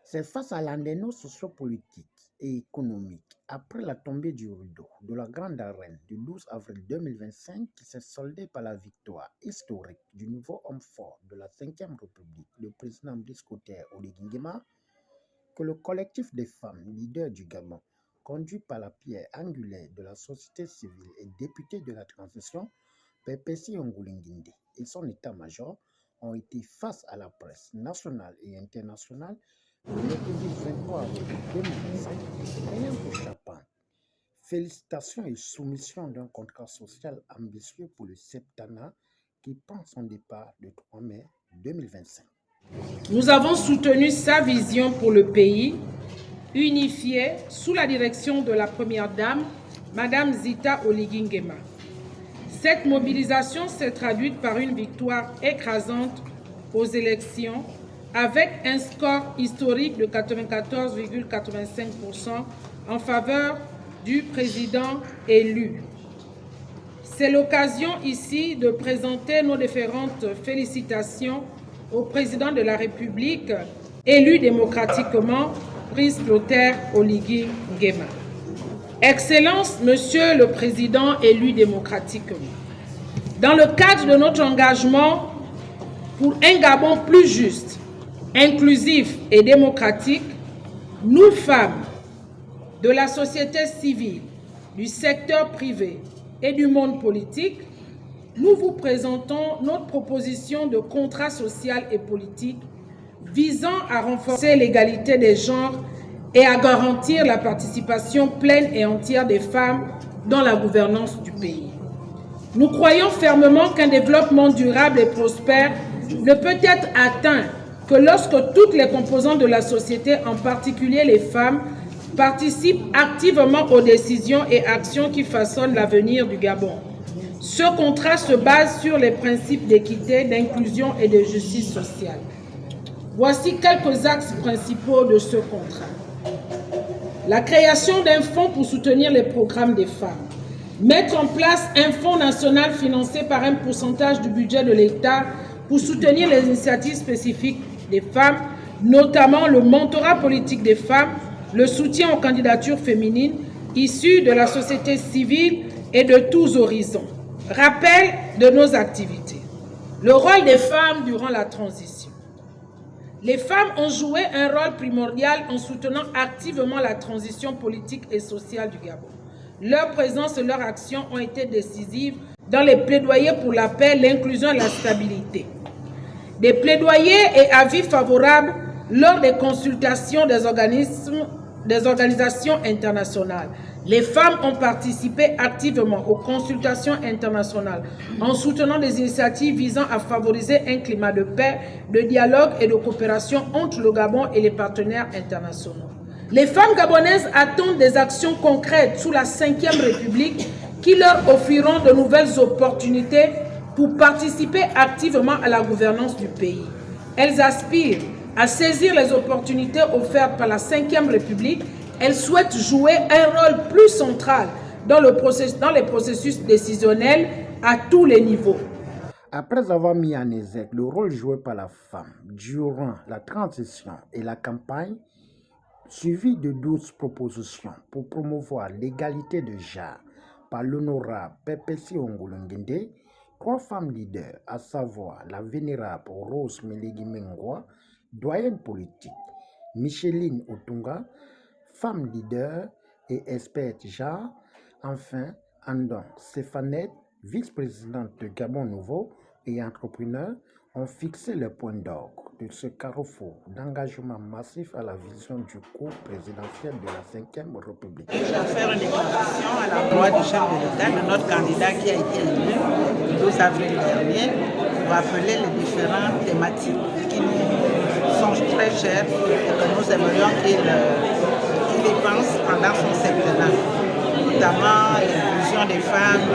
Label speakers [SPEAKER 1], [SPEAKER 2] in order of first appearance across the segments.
[SPEAKER 1] C'est face à l'endéno sociopolitique et économique après la tombée du rideau de la Grande Arène du 12 avril 2025 qui s'est soldée par la victoire historique du nouveau homme fort de la Ve République, le président Brice Clotaire Oligui Nguema, que le collectif des femmes leaders du Gabon, conduit par la pierre angulaire de la société civile et député de la transition, Pépessi Ngoulinguinde et son état-major ont été face à la presse nationale et internationale le mercredi 23 avril 2025, ayant pour chapeau félicitations et soumission d'un contrat social ambitieux pour le septennat qui prend son départ le 3 mai 2025.
[SPEAKER 2] Nous avons soutenu sa vision pour le pays, unifié sous la direction de la Première Dame, Madame Zita Oligui Nguema. Cette mobilisation s'est traduite par une victoire écrasante aux élections avec un score historique de 94,85% en faveur du président élu. C'est l'occasion ici de présenter nos différentes félicitations au président de la République, élu démocratiquement, Brice Clotaire Oligui Nguema. Excellence, Monsieur le Président élu démocratiquement, dans le cadre de notre engagement pour un Gabon plus juste, inclusif et démocratique, nous, femmes de la société civile, du secteur privé et du monde politique, nous vous présentons notre proposition de contrat social et politique visant à renforcer l'égalité des genres et à garantir la participation pleine et entière des femmes dans la gouvernance du pays. Nous croyons fermement qu'un développement durable et prospère ne peut être atteint que lorsque toutes les composantes de la société, en particulier les femmes, participent activement aux décisions et actions qui façonnent l'avenir du Gabon. Ce contrat se base sur les principes d'équité, d'inclusion et de justice sociale. Voici quelques axes principaux de ce contrat. La création d'un fonds pour soutenir les programmes des femmes. Mettre en place un fonds national financé par un pourcentage du budget de l'État pour soutenir les initiatives spécifiques des femmes, notamment le mentorat politique des femmes, le soutien aux candidatures féminines issues de la société civile et de tous horizons. Rappel de nos activités. Le rôle des femmes durant la transition. Les femmes ont joué un rôle primordial en soutenant activement la transition politique et sociale du Gabon. Leur présence et leur action ont été décisives dans les plaidoyers pour la paix, l'inclusion et la stabilité. Des plaidoyers et avis favorables lors des consultations des organisations internationales. Les femmes ont participé activement aux consultations internationales en soutenant des initiatives visant à favoriser un climat de paix, de dialogue et de coopération entre le Gabon et les partenaires internationaux. Les femmes gabonaises attendent des actions concrètes sous la Ve République qui leur offriront de nouvelles opportunités pour participer activement à la gouvernance du pays. Elles aspirent à saisir les opportunités offertes par la Ve République. Elles souhaitent jouer un rôle plus central dans les processus décisionnels à tous les niveaux.
[SPEAKER 1] Après avoir mis en exergue le rôle joué par la femme durant la transition et la campagne, suivi de 12 propositions pour promouvoir l'égalité de genre par l'honorable Pépessi Ngoulinguinde, 3 femmes leaders, à savoir la vénérable Rose Melegui Mengoua, doyenne politique, Micheline Otunga, femme leader et experte genre, enfin Andon Stéphannette, vice-présidente de Gabon Nouveau et entrepreneur, ont fixé le point d'orgue de ce carrefour d'engagement massif à la vision du cours présidentiel de la Ve République.
[SPEAKER 3] Je vais faire une déclaration à l'endroit du chef de l'État, de notre candidat qui a été élu le 12 avril dernier, pour appeler les différentes thématiques qui nous sont très chères et que nous aimerions qu'il y pense pendant son septennat, notamment l'inclusion des femmes,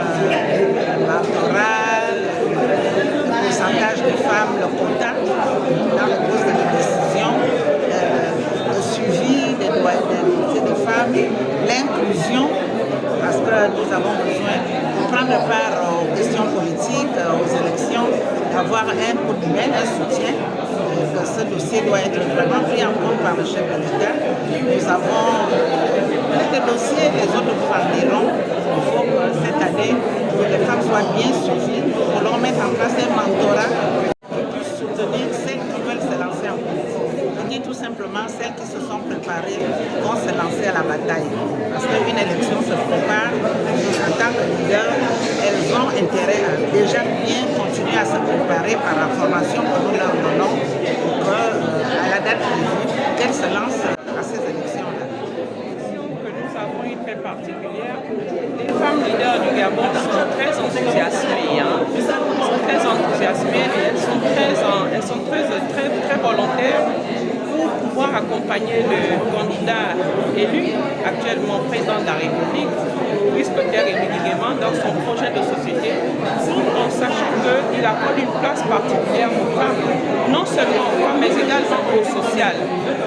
[SPEAKER 3] mentorat, le pourcentage de femmes, le quota dans le poste de décision, le suivi des droits des femmes, l'inclusion, parce que nous avons besoin de prendre part aux questions politiques, aux élections, avoir un coup de main, un soutien, que ce dossier doit être vraiment pris en compte par le chef de l'État. Nous avons quelques dossiers, les autres vous en diront. Il faut que cette année, que les femmes soient bien suivies. Nous voulons mettre en place un mentorat qui puisse soutenir celles qui veulent se lancer en politique. Je dis tout simplement, celles qui se sont préparées vont se lancer à la bataille. Parce qu'une élection se prépare, en tant que leader, elles ont intérêt à déjà bien continuer à se préparer par la formation que nous leur donnons pour qu'à la date prévue, qu'elles se lancent à ces élections-là.
[SPEAKER 4] Que nous avons une très particulière. Les femmes leaders du Gabon sont très enthousiasmées. Elles sont très enthousiasmées et elles sont très volontaires pour pouvoir accompagner le candidat élu, actuellement président de la République, Brice Clotaire Elly-Guillemot, dans son projet de société, pour qu'on sache qu'il accorde une place particulière aux femmes, non seulement aux femmes, mais également au social.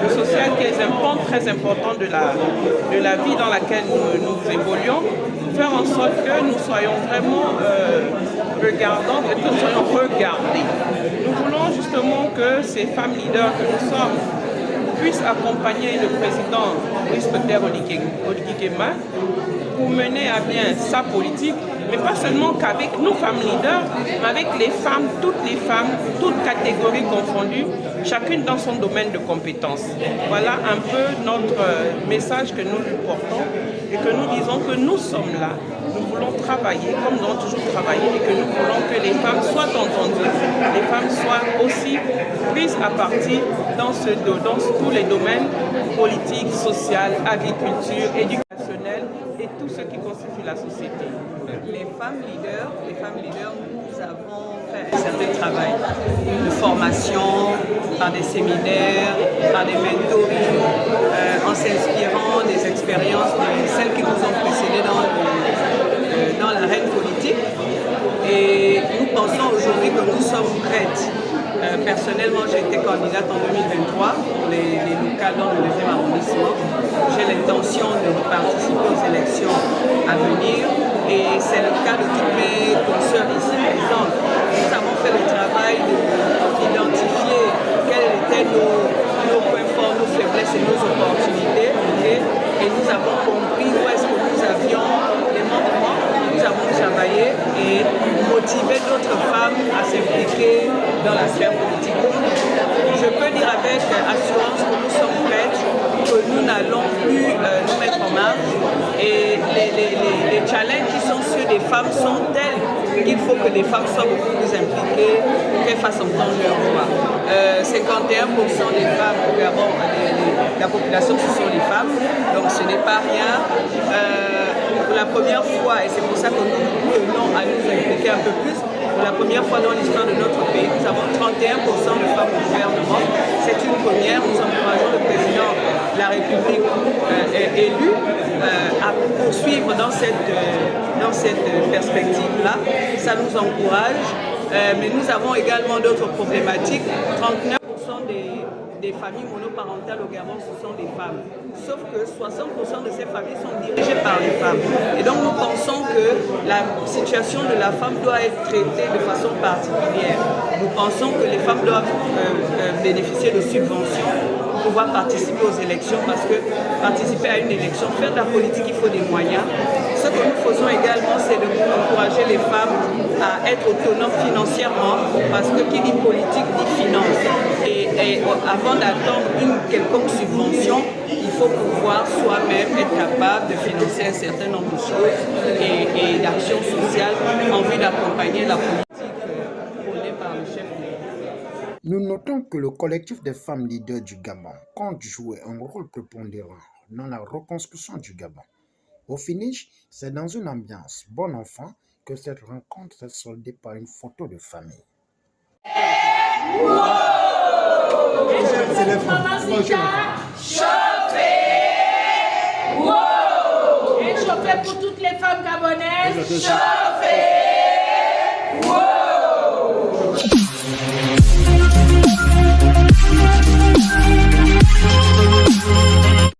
[SPEAKER 4] Le social qui est un pan très important de la vie dans laquelle nous évoluons, faire en sorte que nous soyons vraiment regardants et que nous soyons regardés. Nous voulons justement que ces femmes leaders que nous sommes puissent accompagner le président Brice Clotaire Elly-Guillemot pour mener à bien sa politique, mais pas seulement qu'avec nos femmes leaders, mais avec les femmes, toutes catégories confondues, chacune dans son domaine de compétences. Voilà un peu notre message que nous lui portons et que nous disons que nous sommes là. Nous voulons travailler comme nous avons toujours travaillé et que nous voulons que les femmes soient entendues, les femmes soient aussi prises à partie dans tous les domaines politiques, social, agriculture, éducationnel et tout ce qui constitue la société.
[SPEAKER 5] Les femmes leaders, nous avons fait un certain travail de formation, par des séminaires, par des mentorings, en s'inspirant des expériences de celles qui nous ont précédées dans l'arène politique. Et nous pensons aujourd'hui que nous sommes prêtes. Personnellement, j'ai été candidate en 2023 pour les locales dans le 2e arrondissement. J'ai l'intention de participer aux élections à venir et c'est le cas de toutes mes consoeurs ici présentes. Nous avons fait le travail d'identifier quels étaient nos points forts, nos faiblesses et nos opportunités. Et nous avons compris où est-ce que nous avions les manquements. Nous avons travaillé et motivé d'autres femmes à s'impliquer dans la sphère politique. Je peux dire avec assurance que nous sommes prêtes, que nous n'allons plus nous mettre en marge et les challenges qui sont ceux des femmes sont tels qu'il faut que les femmes soient beaucoup plus impliquées, qu'elles fassent entendre leur voix. 51% des femmes au Gabon, la population, ce sont les femmes, donc ce n'est pas rien. Pour la première fois, et c'est pour ça que nous tenons à nous impliquer un peu plus, pour la première fois dans l'histoire de notre pays, nous avons 31% de femmes au gouvernement. C'est une première. Nous encourageons le président de la République élu à poursuivre dans cette perspective-là. Ça nous encourage, mais nous avons également d'autres problématiques. 39% des familles monoparentales au Gabon, ce sont des femmes. Sauf que 60% de ces familles sont dirigées par les femmes. Et donc nous pensons que la situation de la femme doit être traitée de façon particulière. Nous pensons que les femmes doivent bénéficier de subventions pour pouvoir participer aux élections, parce que participer à une élection, faire de la politique, il faut des moyens. Ce que nous faisons également, c'est d'encourager les femmes à être autonomes financièrement, parce que qui dit politique dit finance. Et avant d'attendre une quelconque subvention, il faut pouvoir soi-même être capable de financer un certain nombre de choses et d'actions sociales en vue d'accompagner la politique prônée par le chef de l'État.
[SPEAKER 1] Nous notons que le collectif des femmes leaders du Gabon compte jouer un rôle prépondérant dans la reconstruction du Gabon. Au finish, c'est dans une ambiance bon enfant que cette rencontre s'est soldée par une photo de famille.
[SPEAKER 2] Chauffez pour toutes les femmes gabonaises. Chauffez.